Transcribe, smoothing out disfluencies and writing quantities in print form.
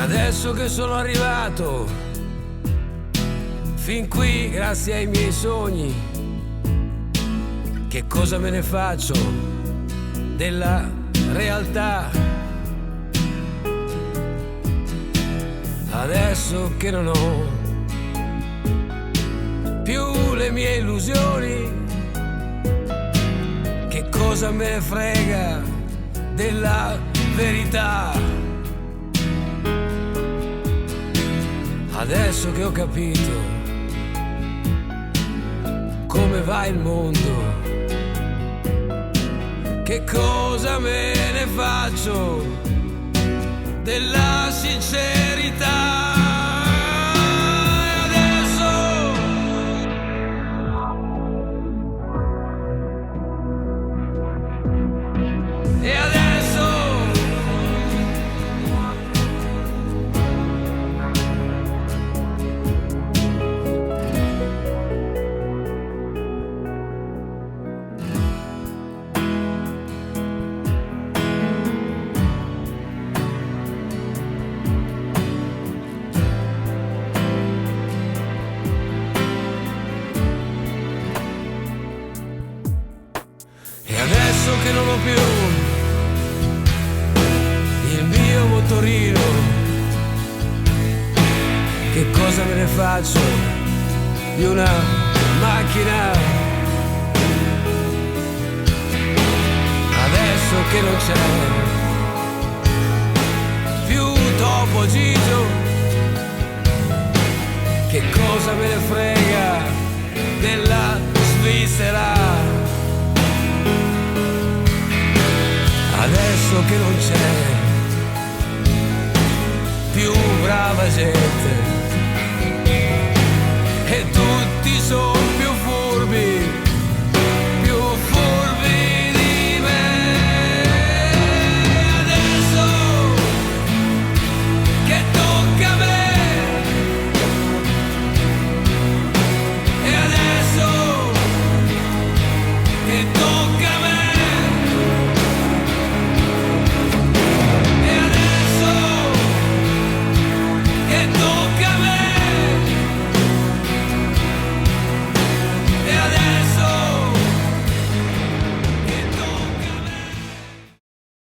Adesso che sono arrivato fin qui grazie ai miei sogni, che cosa me ne faccio della realtà? Adesso che non ho più le mie illusioni, che cosa me ne frega della verità? Adesso che ho capito come va il mondo, che cosa me ne faccio della sincerità? Adesso che non ho più il mio motorino, che cosa me ne faccio di una macchina? Adesso che non c'è più Topo Gigio, che cosa me ne frega della Svizzera? Adesso che non c'è più brava gente,